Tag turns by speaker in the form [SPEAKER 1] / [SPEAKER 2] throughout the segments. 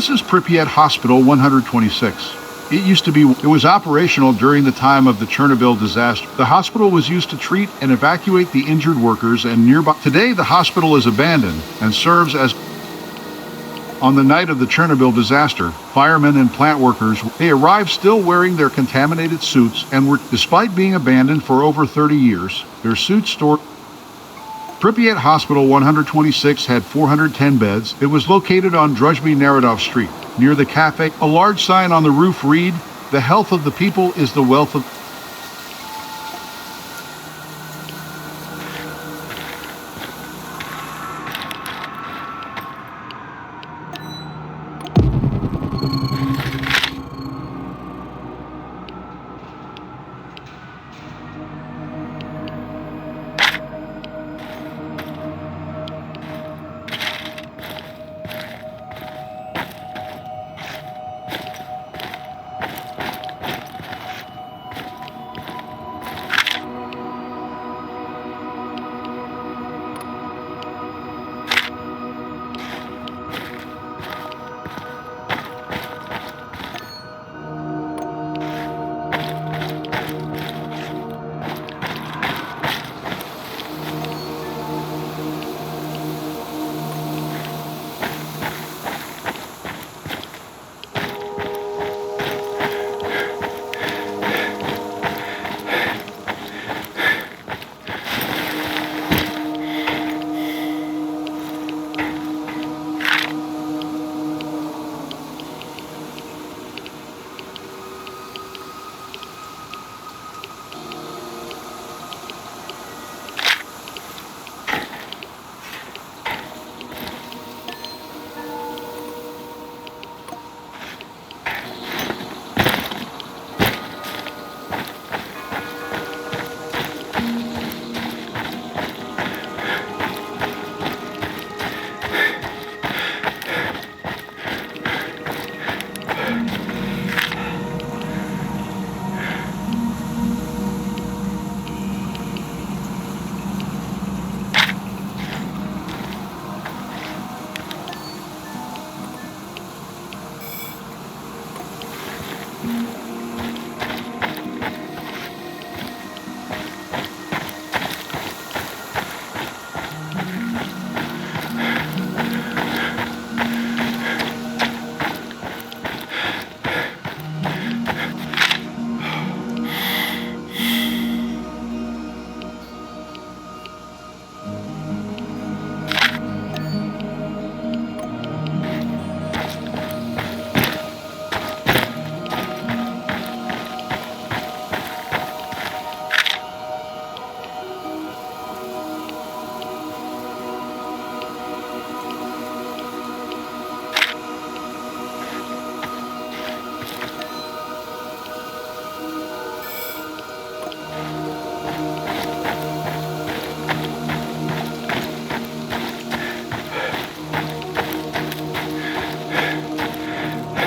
[SPEAKER 1] This is Pripyat Hospital 126. It was operational during the time of the Chernobyl disaster. The hospital was used to treat and evacuate the injured workers and nearby. Today, the hospital is abandoned and serves as. On the night of the Chernobyl disaster, firemen and plant workers, they arrived still wearing their contaminated suits and were, despite being abandoned for over 30 years, their suits stored. Pripyat Hospital 126 had 410 beds. It was located on Druzhby-Narodov Street, near the cafe. A large sign on the roof read, "The health of the people is the wealth of..."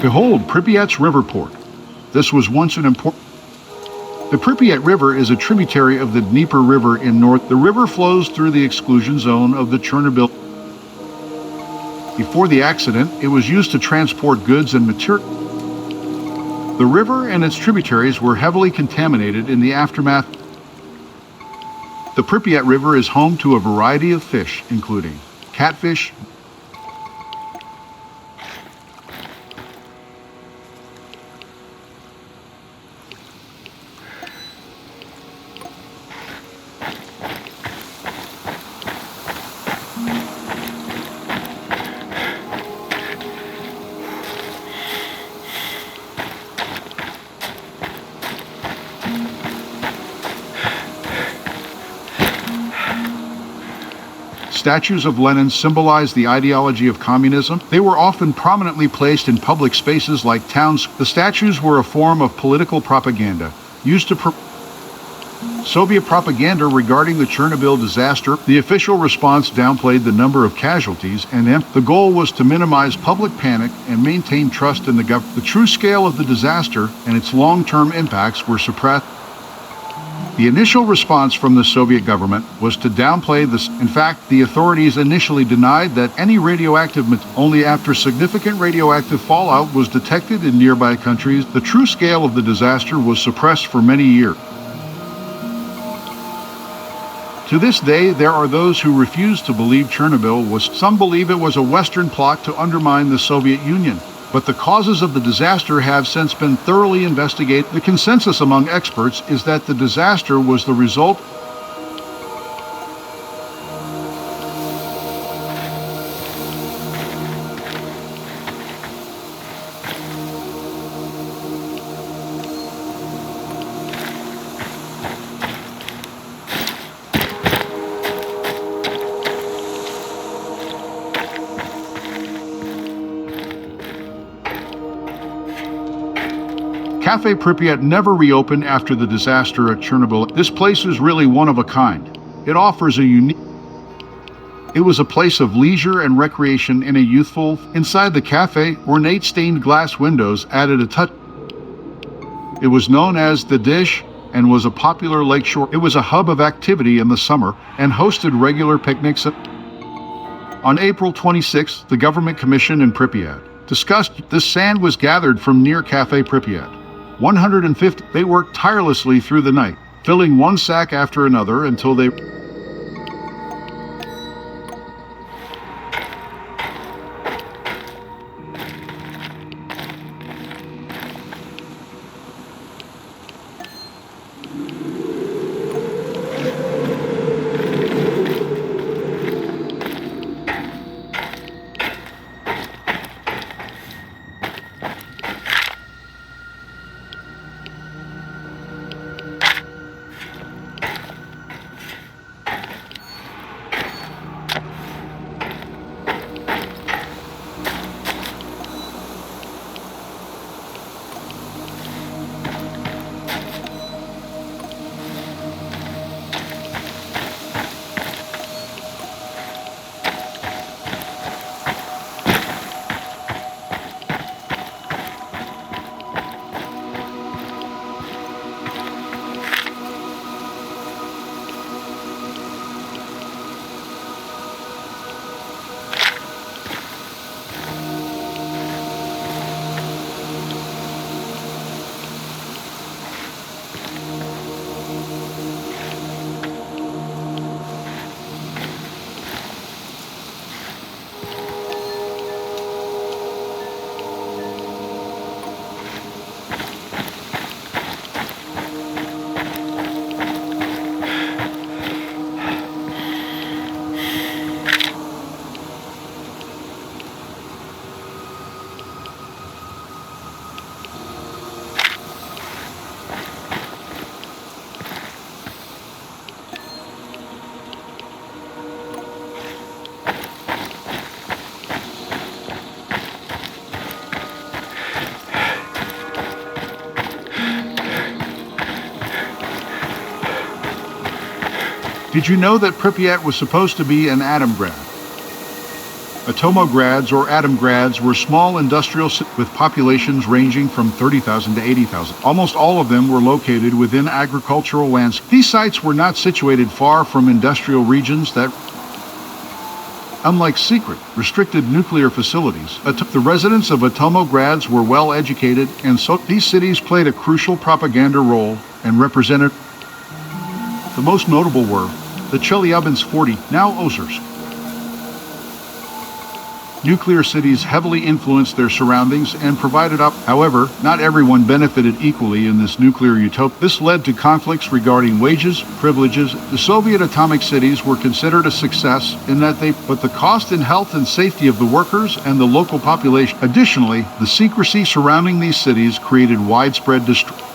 [SPEAKER 1] Behold, Pripyat's river port. This was once an important. The Pripyat River is a tributary of the Dnieper River in north. The river flows through the exclusion zone of the Chernobyl. Before the accident, it was used to transport goods and material. The river and its tributaries were heavily contaminated in the aftermath. The Pripyat River is home to a variety of fish, including catfish, Statues of Lenin symbolize the ideology of communism. They were often prominently placed in public spaces like towns. The statues were a form of political propaganda used to Soviet propaganda regarding the Chernobyl disaster. The official response downplayed the number of casualties, and the goal was to minimize public panic and maintain trust in the government. The true scale of the disaster and its long-term impacts were suppressed. The initial response from the Soviet government was to downplay this. In fact, the authorities initially denied that any radioactive material. Only after significant radioactive fallout was detected in nearby countries, the true scale of the disaster was suppressed for many years. To this day, there are those who refuse to believe Chernobyl was. Some believe it was a Western plot to undermine the Soviet Union. But the causes of the disaster have since been thoroughly investigated. The consensus among experts is that the disaster was the result Cafe Pripyat never reopened after the disaster at Chernobyl. This place is really one of a kind. It offers a unique. It was a place of leisure and recreation in a youthful. Inside the cafe, ornate stained glass windows added a touch. It was known as The Dish and was a popular lakeshore. It was a hub of activity in the summer and hosted regular picnics. On April 26, the government commission in Pripyat discussed this sand was gathered from near Cafe Pripyat. 150. They worked tirelessly through the night, filling one sack after another until they. Did you know that Pripyat was supposed to be an Atomgrad? Atomograds or Atomgrads were small industrial cities with populations ranging from 30,000 to 80,000. Almost all of them were located within agricultural lands. These sites were not situated far from industrial regions that, unlike secret, restricted nuclear facilities, the residents of Atomograds were well educated, and so these cities played a crucial propaganda role and represented. The most notable were the Chelyabinsk 40, now Ozersk. Nuclear cities heavily influenced their surroundings and provided up. However, not everyone benefited equally in this nuclear utopia. This led to conflicts regarding wages, privileges. The Soviet atomic cities were considered a success in that but the cost in health and safety of the workers and the local population. Additionally, the secrecy surrounding these cities created widespread destruction.